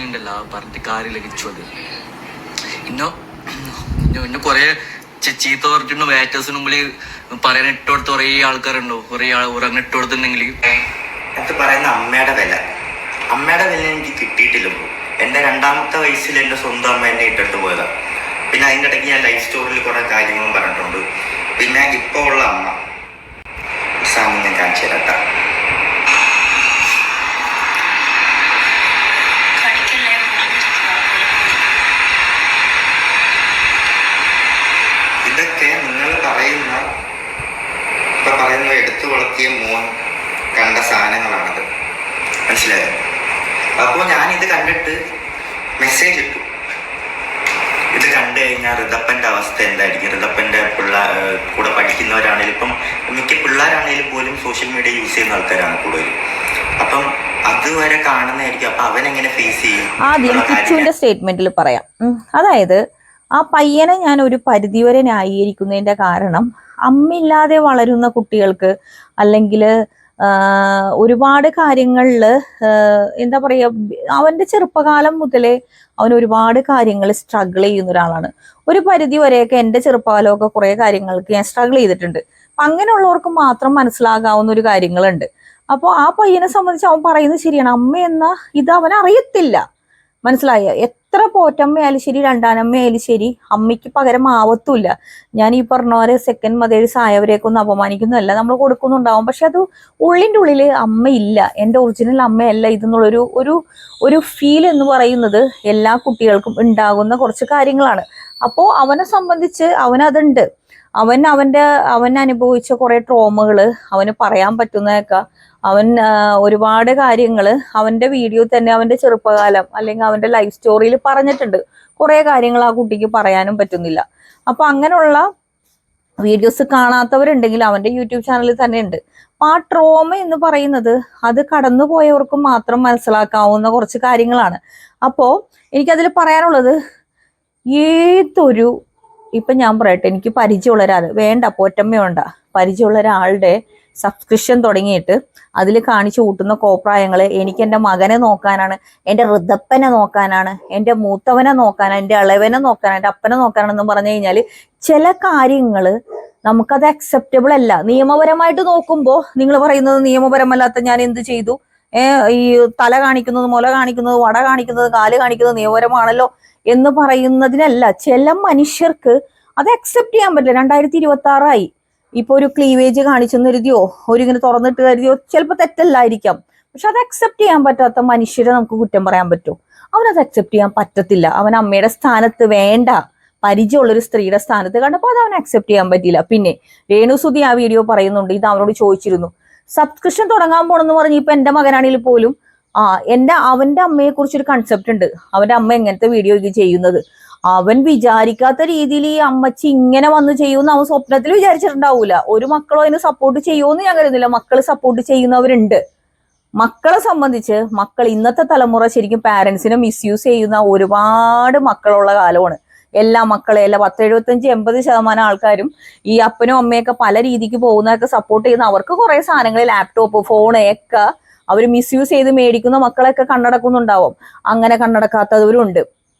ഉണ്ടല്ലോ പറഞ്ഞിട്ട് കാര്യമില്ല കിച്ചു. അത് ഇന്നെ കൊറേ ചീത്ത പറഞ്ഞിട്ടുണ്ട്. വേറ്റേഴ്സിന് മുമ്പിൽ പറയാൻ ഇട്ടുകൊടുത്ത കുറേ ആൾക്കാരുണ്ടോ, കുറേ അങ്ങനെ ഇട്ടുകൊടുത്തിട്ടുണ്ടെങ്കിൽ എനിക്ക് പറയുന്ന അമ്മയുടെ വില എനിക്ക് കിട്ടിയിട്ടില്ല. എൻ്റെ 2ാമത്തെ വയസ്സിൽ എൻ്റെ സ്വന്തം അമ്മ എന്നെ ഇട്ടിട്ട് പോയതാണ്. പിന്നെ അതിൻ്റെ ഇടയ്ക്ക് ഞാൻ ലൈഫ് സ്റ്റോറിയിൽ കുറേ കാര്യങ്ങളും പറഞ്ഞിട്ടുണ്ട്. പിന്നെ ഇപ്പോൾ ഉള്ള അമ്മ സാമി ഞാൻ കാണിച്ചു തരട്ടെ. ഇതൊക്കെ നിങ്ങൾ പറയുന്ന എടുത്തു വളർത്തിയ മോൻ കണ്ട സാധനങ്ങളാണത്, മനസ്സിലായോ? അപ്പോൾ ഞാനിത് കണ്ടിട്ട് മെസ്സേജ് ഇട്ടു. ഇത് കണ്ടു കഴിഞ്ഞാൽ ഋതപ്പൻ്റെ അവസ്ഥ എന്തായിരിക്കും? ഋതപ്പൻ്റെ കൂടെ പഠിക്കുന്നവരാണെങ്കിലും ഇപ്പം മിക്ക പിള്ളേരാണെങ്കിലും പോലും സോഷ്യൽ മീഡിയ യൂസ് ചെയ്യുന്ന ആൾക്കാരാണ് കൂടുതലും. അപ്പം അതുവരെ കാണുന്നതായിരിക്കും. അപ്പം അവനെങ്ങനെ ഫേസ് ചെയ്യും? ആദ്യം കിച്ചുവിന്റെ സ്റ്റേറ്റ്മെന്റിൽ പറയാം. അതായത് ആ പയ്യനെ ഞാൻ ഒരു പരിധിവരെ ന്യായീകരിക്കുന്നതിന്റെ കാരണം, അമ്മയില്ലാതെ വളരുന്ന കുട്ടികൾക്ക് അല്ലെങ്കിൽ ഒരുപാട് കാര്യങ്ങളിൽ എന്താ പറയുക, അവന്റെ ചെറുപ്പകാലം മുതലേ അവൻ ഒരുപാട് കാര്യങ്ങൾ സ്ട്രഗിൾ ചെയ്യുന്ന ഒരാളാണ്. ഒരു പരിധി വരെയൊക്കെ എൻ്റെ ചെറുപ്പകാലമൊക്കെ കുറേ കാര്യങ്ങൾക്ക് ഞാൻ സ്ട്രഗിൾ ചെയ്തിട്ടുണ്ട്. അപ്പം അങ്ങനെയുള്ളവർക്ക് മാത്രം മനസ്സിലാകാവുന്ന ഒരു കാര്യങ്ങളുണ്ട്. അപ്പോൾ ആ പയ്യനെ സംബന്ധിച്ച് അവൻ പറയുന്നത് ശരിയാണ്. അമ്മ എന്ന ഇത് അവൻ അറിയത്തില്ല, മനസ്സിലായ? എത്ര പോറ്റമ്മയായാലും ശരി, 2ാനമ്മയായാലും ശരി, അമ്മയ്ക്ക് പകരം ആവത്തുമില്ല. ഞാൻ ഈ പറഞ്ഞ പോലെ സെക്കൻഡ് മദേഴ്സ് ആയവരെയൊക്കെ ഒന്നും അപമാനിക്കുന്നതല്ല, നമ്മൾ കൊടുക്കുന്നുണ്ടാവും. പക്ഷെ അത് ഉള്ളിൻ്റെ ഉള്ളിൽ അമ്മയില്ല, എൻ്റെ ഒറിജിനൽ അമ്മയല്ല ഇതെന്നുള്ളൊരു ഒരു ഫീൽ എന്ന് പറയുന്നത് എല്ലാ കുട്ടികൾക്കും ഉണ്ടാകുന്ന കുറച്ച് കാര്യങ്ങളാണ്. അപ്പോൾ അവനെ സംബന്ധിച്ച് അവനതുണ്ട്. അവൻ അനുഭവിച്ച കുറെ ട്രോമകൾ അവന് പറയാൻ പറ്റുന്നതൊക്കെ, അവൻ ഒരുപാട് കാര്യങ്ങൾ അവന്റെ വീഡിയോ തന്നെ അവന്റെ ചെറുപ്പകാലം അല്ലെങ്കിൽ അവന്റെ ലൈഫ് സ്റ്റോറിയിൽ പറഞ്ഞിട്ടുണ്ട്. കുറെ കാര്യങ്ങൾ ആ കുട്ടിക്ക് പറയാനും പറ്റുന്നില്ല. അപ്പൊ അങ്ങനെയുള്ള വീഡിയോസ് കാണാത്തവരുണ്ടെങ്കിൽ അവന്റെ യൂട്യൂബ് ചാനലിൽ തന്നെ ഉണ്ട്. അപ്പൊ ആ ട്രോമ എന്ന് പറയുന്നത് അത് കടന്നുപോയവർക്ക് മാത്രം മനസ്സിലാക്കാവുന്ന കുറച്ച് കാര്യങ്ങളാണ്. അപ്പോ എനിക്കതിൽ പറയാനുള്ളത്, ഏതൊരു ഇപ്പൊ ഞാൻ പറയട്ടെ, എനിക്ക് പരിചയമുള്ള ഒരാൾ വേണ്ട, പോറ്റമ്മ വേണ്ട, പരിചയമുള്ള ഒരാളുടെ സബ്സ്ക്രിപ്ഷൻ തുടങ്ങിയിട്ട് അതിൽ കാണിച്ചു കൂട്ടുന്ന കോപ്രായങ്ങള്, എനിക്ക് എൻ്റെ മകനെ നോക്കാനാണ്, എൻ്റെ ഋതപ്പനെ നോക്കാനാണ്, എൻ്റെ മൂത്തവനെ നോക്കാനാണ്, എൻ്റെ ഇളവനെ നോക്കാനാണ്, എൻ്റെ അപ്പനെ നോക്കാനാണെന്ന് പറഞ്ഞു കഴിഞ്ഞാൽ ചില കാര്യങ്ങള് നമുക്കത് അക്സെപ്റ്റബിൾ അല്ല. നിയമപരമായിട്ട് നോക്കുമ്പോൾ നിങ്ങൾ പറയുന്നത് നിയമപരമല്ലാത്ത ഞാൻ എന്ത് ചെയ്തു, ഈ തല കാണിക്കുന്നത്, മുല കാണിക്കുന്നത്, വട കാണിക്കുന്നത്, കാല് കാണിക്കുന്നത് നിയമപരമാണല്ലോ എന്ന് പറയുന്നതിനല്ല. ചില മനുഷ്യർക്ക് അത് അക്സെപ്റ്റ് ചെയ്യാൻ പറ്റില്ല. 2026 ഇപ്പൊ ഒരു ക്ലീവേജ് കാണിച്ചെന്ന് കരുതിയോ, ഇങ്ങനെ തുറന്നിട്ട് കരുതിയോ, ചിലപ്പോൾ തെറ്റല്ലായിരിക്കാം. പക്ഷെ അത് അക്സെപ്റ്റ് ചെയ്യാൻ പറ്റാത്ത മനുഷ്യരെ നമുക്ക് കുറ്റം പറയാൻ പറ്റുമോ? അവനത് അക്സെപ്റ്റ് ചെയ്യാൻ പറ്റത്തില്ല. അവൻ അമ്മയുടെ സ്ഥാനത്ത് വേണ്ട, പരിചയമുള്ളൊരു സ്ത്രീയുടെ സ്ഥാനത്ത് കണ്ടപ്പോൾ അത് അവൻ അക്സെപ്റ്റ് ചെയ്യാൻ പറ്റിയില്ല. പിന്നെ രേണുസുതി ആ വീഡിയോ പറയുന്നുണ്ട്, ഇത് അവനോട് ചോദിച്ചിരുന്നു, സബ്സ്ക്രിപ്ഷൻ തുടങ്ങാൻ പോണെന്ന് പറഞ്ഞ് ഇപ്പൊ എൻ്റെ മകനാണെങ്കിൽ പോലും അവന്റെ അമ്മയെ കുറിച്ചൊരു കൺസെപ്റ്റ് ഉണ്ട്. അവന്റെ അമ്മ എങ്ങനത്തെ വീഡിയോ ചെയ്യുന്നത്, അവൻ വിചാരിക്കാത്ത രീതിയിൽ ഈ അമ്മച്ചി ഇങ്ങനെ വന്ന് ചെയ്യുമെന്ന് അവൻ സ്വപ്നത്തിൽ വിചാരിച്ചിട്ടുണ്ടാവൂല. ഒരു മക്കളും അതിന് സപ്പോർട്ട് ചെയ്യുമെന്ന് ഞാൻ കരുതുന്നില്ല. മക്കള് സപ്പോർട്ട് ചെയ്യുന്നവരുണ്ട്. മക്കളെ സംബന്ധിച്ച് ഇന്നത്തെ തലമുറ ശരിക്കും പാരന്റ്സിനെ മിസ്യൂസ് ചെയ്യുന്ന ഒരുപാട് മക്കളുള്ള കാലമാണ്. എല്ലാ മക്കളെ 10-75-80% ആൾക്കാരും ഈ അപ്പനും അമ്മയൊക്കെ പല രീതിക്ക് പോകുന്നതൊക്കെ സപ്പോർട്ട് ചെയ്യുന്ന, അവർക്ക് കുറെ സാധനങ്ങൾ, ലാപ്ടോപ്പ്, ഫോണ് ഒക്കെ അവർ മിസ്യൂസ് ചെയ്ത് മേടിക്കുന്ന മക്കളൊക്കെ കണ്ണടക്കുന്നുണ്ടാവും. അങ്ങനെ കണ്ണടക്കാത്തവരുണ്ട്.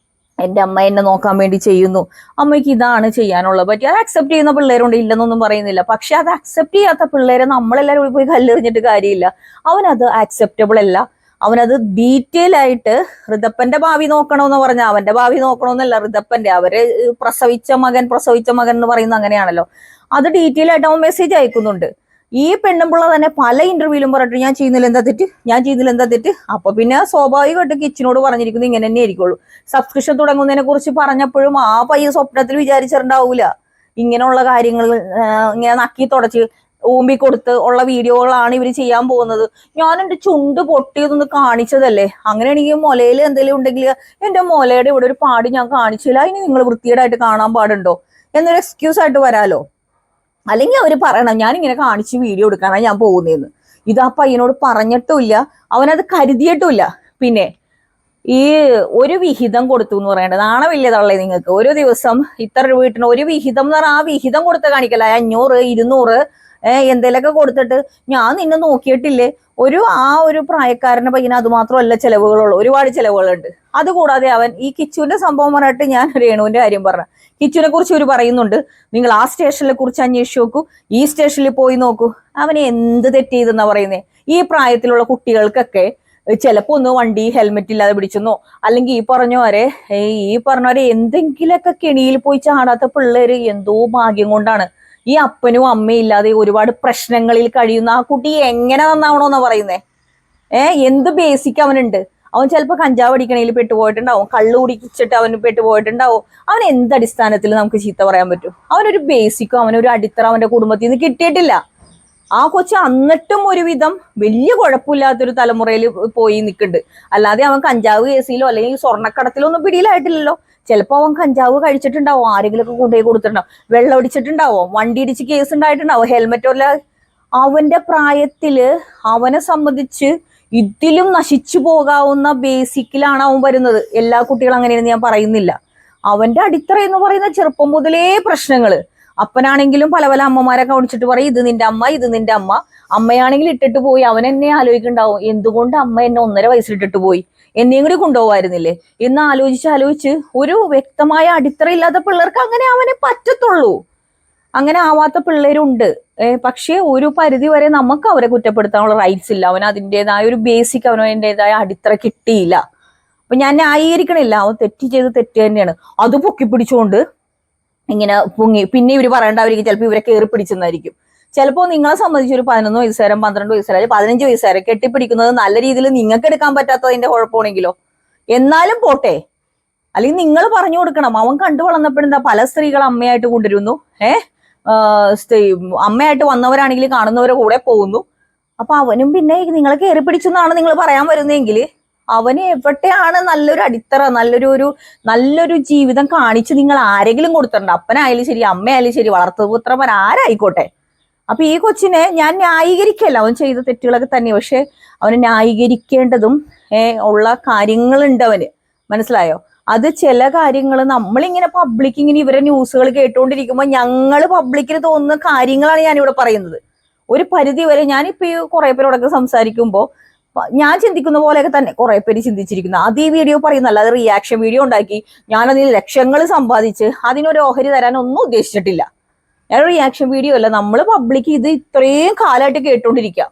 എൻ്റെ അമ്മ എന്നെ നോക്കാൻ വേണ്ടി ചെയ്യുന്നു, അമ്മയ്ക്ക് ഇതാണ് ചെയ്യാനുള്ളത് പറ്റി. അത് അക്സെപ്റ്റ് ചെയ്യുന്ന പിള്ളേരുണ്ട്, ഇല്ലെന്നൊന്നും പറയുന്നില്ല. പക്ഷെ അത് അക്സെപ്റ്റ് ചെയ്യാത്ത പിള്ളേരെ നമ്മളെല്ലാവരും പോയി കല്ലെറിഞ്ഞിട്ട് കാര്യമില്ല. അവനത് ആക്സെപ്റ്റബിൾ അല്ല. അവനത് ഡീറ്റെയിൽ ആയിട്ട് ഋതപ്പന്റെ ഭാവി നോക്കണമെന്ന് പറഞ്ഞാൽ അവന്റെ ഭാവി നോക്കണമെന്നല്ല, ഋതപ്പന്റെ, അവര് പ്രസവിച്ച മകൻ എന്ന് പറയുന്നത് അങ്ങനെയാണല്ലോ. അത് ഡീറ്റെയിൽ ആയിട്ട് അവൻ മെസ്സേജ് അയക്കുന്നുണ്ട്. ഈ പെണ്ണുമ്പിള്ള തന്നെ പല ഇന്റർവ്യൂവിലും പറഞ്ഞിട്ട് ഞാൻ ചെയ്യുന്നില്ല എന്താ തെറ്റ്. അപ്പൊ പിന്നെ സ്വാഭാവികമായിട്ട് കിച്ചനോട് പറഞ്ഞിരിക്കുന്നത് ഇങ്ങനെ തന്നെ ആയിരിക്കുള്ളൂ. സബ്സ്ക്രിപ്ഷൻ തുടങ്ങുന്നതിനെ കുറിച്ച് പറഞ്ഞപ്പോഴും ആ പയ്യ സ്വപ്നത്തിൽ വിചാരിച്ചിട്ടുണ്ടാവൂല ഇങ്ങനെയുള്ള കാര്യങ്ങൾ ഇങ്ങനെ നക്കി തുടച്ച് ഊമ്പി കൊടുത്ത് ഉള്ള വീഡിയോകളാണ് ഇവർ ചെയ്യാൻ പോകുന്നത്. ഞാൻ എൻ്റെ ചുണ്ട് പൊട്ടിയതൊന്ന് കാണിച്ചതല്ലേ, അങ്ങനെയാണെങ്കിൽ മുലയിൽ എന്തെങ്കിലും ഉണ്ടെങ്കിൽ എൻ്റെ മുലയുടെ ഇവിടെ ഒരു പാട് ഞാൻ കാണിച്ചില്ല, ഇനി നിങ്ങൾ വൃത്തികേടായിട്ട് കാണാൻ പാടുണ്ടോ എന്നൊരു എക്സ്ക്യൂസ് ആയിട്ട് വരാലോ. അല്ലെങ്കിൽ അവർ പറയണം ഞാൻ ഇങ്ങനെ കാണിച്ച് വീഡിയോ എടുക്കാനാണ് ഞാൻ പോകുന്നതെന്ന്. ഇത് ആ പയ്യനോട് പറഞ്ഞിട്ടുമില്ല, അവനത് കരുതിയിട്ടുമില്ല. പിന്നെ ഈ ഒരു വിഹിതം കൊടുത്തു എന്ന് പറയേണ്ടത് നാണമില്ലതള്ളേ നിങ്ങൾക്ക്. ഒരു ദിവസം ഇത്ര വീട്ടിന് ഒരു വിഹിതം എന്ന് പറഞ്ഞാൽ ആ വിഹിതം കൊടുത്ത് കാണിക്കല, 500 200 എന്തേലൊക്കെ കൊടുത്തിട്ട് ഞാൻ നിന്നെ നോക്കിയിട്ടില്ലേ, ഒരു പ്രായക്കാരന്റെ പയ്യന് അത് മാത്രമല്ല ചെലവുകളുള്ളൂ, ഒരുപാട് ചെലവുകളുണ്ട്. അതുകൂടാതെ അവൻ ഈ കിച്ചുവിന്റെ സംഭവം പറഞ്ഞിട്ട് ഞാൻ രേണുവിന്റെ കാര്യം പറഞ്ഞു. കിച്ചുവിനെ കുറിച്ച് ഒരു പറയുന്നുണ്ട്, നിങ്ങൾ ആ സ്റ്റേഷനിലെ കുറിച്ച് അന്വേഷിച്ച് നോക്കൂ, ഈ സ്റ്റേഷനിൽ പോയി നോക്കൂ. അവന് എന്ത് തെറ്റ് ചെയ്തെന്നാ പറയുന്നേ? ഈ പ്രായത്തിലുള്ള കുട്ടികൾക്കൊക്കെ ചിലപ്പോ ഒന്ന് വണ്ടി ഹെൽമെറ്റ് ഇല്ലാതെ പിടിച്ചെന്നോ, അല്ലെങ്കിൽ ഈ പറഞ്ഞവരെ എന്തെങ്കിലുമൊക്കെ കെണിയിൽ പോയി ചാടാത്ത പിള്ളേര് എന്തോ ഭാഗ്യം കൊണ്ടാണ്. ഈ അപ്പനും അമ്മയും ഇല്ലാതെ ഒരുപാട് പ്രശ്നങ്ങളിൽ കഴിയുന്ന ആ കുട്ടി എങ്ങനെ നന്നാവണോന്നാ പറയുന്നേ? എന്ത് ബേസിക് അവനുണ്ട്? അവൻ ചിലപ്പോൾ കഞ്ചാവ് അടിക്കണയിൽ പെട്ടുപോയിട്ടുണ്ടാവും, കള്ളു കുടിച്ചിട്ട് അവന് പെട്ടുപോയിട്ടുണ്ടാവും. അവൻ എന്ത് അടിസ്ഥാനത്തിൽ നമുക്ക് ചീത്ത പറയാൻ പറ്റും? അവനൊരു ബേസിക്കോ അവനൊരു അടിത്തറ അവന്റെ കുടുംബത്തിൽ നിന്ന് കിട്ടിയിട്ടില്ല. ആ കൊച്ചു എന്നിട്ടും ഒരുവിധം വലിയ കുഴപ്പമില്ലാത്തൊരു തലമുറയിൽ പോയി നിൽക്കുന്നുണ്ട്. അല്ലാതെ അവൻ കഞ്ചാവ് കേസിലോ അല്ലെങ്കിൽ സ്വർണ്ണക്കടത്തിലോ ഒന്നും പിടിയിലായിട്ടില്ലല്ലോ. ചിലപ്പോൾ അവൻ കഞ്ചാവ് കഴിച്ചിട്ടുണ്ടാവും, ആരെങ്കിലും ഒക്കെ കൊണ്ടുപോയി കൊടുത്തിട്ടുണ്ടാവും, വെള്ളം അടിച്ചിട്ടുണ്ടാവും, വണ്ടി ഇടിച്ച് കേസ് ഉണ്ടായിട്ടുണ്ടാവും, ഹെൽമെറ്റോ അല്ല. അവന്റെ പ്രായത്തില് അവനെ സംബന്ധിച്ച് ഇതിലും നശിച്ചു പോകാവുന്ന ബേസിക്കിലാണ് അവൻ വരുന്നത്. എല്ലാ കുട്ടികളും അങ്ങനെയെന്ന് ഞാൻ പറയുന്നില്ല. അവന്റെ അടിത്തറ എന്ന് പറയുന്ന ചെറുപ്പം മുതലേ പ്രശ്നങ്ങള്. അപ്പനാണെങ്കിലും പല പല അമ്മമാരൊക്കെ ഓടിച്ചിട്ട് പറയും, ഇത് നിന്റെ അമ്മ, ഇത് നിന്റെ അമ്മ. അമ്മയാണെങ്കിൽ ഇട്ടിട്ട് പോയി, അവൻ എന്നെ ആലോചിക്കുന്നുണ്ടാവും, എന്തുകൊണ്ട് അമ്മ എന്നെ 1.5 വയസ്സിലിട്ടിട്ട് പോയി, എന്നെയും കൂടി കൊണ്ടുപോകായിരുന്നില്ലേ എന്ന് ആലോചിച്ച് ഒരു വ്യക്തമായ അടിത്തറ ഇല്ലാത്ത പിള്ളേർക്ക് അങ്ങനെ അവനെ പറ്റത്തുള്ളൂ. അങ്ങനെ ആവാത്ത പിള്ളേരുണ്ട്. പക്ഷേ ഒരു പരിധി വരെ നമുക്ക് അവരെ കുറ്റപ്പെടുത്താനുള്ള റൈറ്റ്സ് ഇല്ല. അവൻ അതിൻ്റെതായ ഒരു ബേസിക്, അവനതിൻ്റെതായ അടിത്തറ കിട്ടിയില്ല. അപ്പൊ ഞാൻ ന്യായീകരിക്കണില്ല, അവൻ തെറ്റ് ചെയ്ത് തെറ്റ് തന്നെയാണ്. അത് പൊക്കി പിടിച്ചുകൊണ്ട് ഇങ്ങനെ പൊങ്ങി പിന്നെ ഇവര് പറയേണ്ടവർക്ക് ചിലപ്പോൾ ഇവരെ കയറി പിടിച്ചെന്നായിരിക്കും. ചിലപ്പോൾ നിങ്ങളെ സംബന്ധിച്ച് ഒരു 11 വയസ്സുകാരൻ 12 വയസ്സുകാരൻ 15 വയസ്സുകാരെ കെട്ടിപ്പിടിക്കുന്നത് നല്ല രീതിയിൽ നിങ്ങൾക്ക് എടുക്കാൻ പറ്റാത്തതിന്റെ കുഴപ്പമാണെങ്കിലോ എന്നാലും പോട്ടെ. അല്ലെങ്കിൽ നിങ്ങൾ പറഞ്ഞു കൊടുക്കണം. അവൻ കണ്ടു വളർന്നപ്പോഴെന്താ പല സ്ത്രീകൾ അമ്മയായിട്ട് കൊണ്ടിരുന്നു, അമ്മയായിട്ട് വന്നവരാണെങ്കിൽ കാണുന്നവരെ കൂടെ പോകുന്നു. അപ്പൊ അവനും പിന്നെ നിങ്ങളെ കയറി പിടിച്ചെന്നാണ് നിങ്ങൾ പറയാൻ വരുന്നതെങ്കിൽ അവന് എവിടെയാണ് നല്ലൊരു അടിത്തറ, നല്ലൊരു ജീവിതം കാണിച്ച് നിങ്ങൾ ആരെങ്കിലും കൊടുത്തിട്ടുണ്ട്? അപ്പനായാലും ശരി, അമ്മയായാലും ശരി, വളർത്തുപുത്രന്മാർ ആരായിക്കോട്ടെ. അപ്പൊ ഈ കൊച്ചിനെ ഞാൻ ന്യായീകരിക്കല്ല, അവൻ ചെയ്ത തെറ്റുകളൊക്കെ തന്നെ. പക്ഷെ അവന് ന്യായീകരിക്കേണ്ടതും ഉള്ള കാര്യങ്ങളുണ്ട് അവന്, മനസ്സിലായോ? അത് ചില കാര്യങ്ങൾ നമ്മളിങ്ങനെ പബ്ലിക് ഇങ്ങനെ ഇവരെ ന്യൂസുകൾ കേട്ടുകൊണ്ടിരിക്കുമ്പോൾ ഞങ്ങൾ പബ്ലിക്കിന് തോന്നുന്ന കാര്യങ്ങളാണ് ഞാനിവിടെ പറയുന്നത്. ഒരു പരിധി വരെ ഞാനിപ്പോ ഈ കുറെ പേരോടൊക്കെ സംസാരിക്കുമ്പോൾ ഞാൻ ചിന്തിക്കുന്ന പോലെയൊക്കെ തന്നെ കുറെ പേര് ചിന്തിച്ചിരിക്കുന്നു. അത് ഈ വീഡിയോ പറയുന്നല്ല, അത് റിയാക്ഷൻ വീഡിയോ ഉണ്ടാക്കി ഞാനതിൽ ലക്ഷങ്ങൾ സമ്പാദിച്ച് അതിനൊരു ഓഹരി തരാൻ ഒന്നും ഉദ്ദേശിച്ചിട്ടില്ല. ഞാൻ റിയാക്ഷൻ വീഡിയോ അല്ല, നമ്മൾ പബ്ലിക് ഇത് ഇത്രയും കാലമായിട്ട് കേട്ടോണ്ടിരിക്കുക.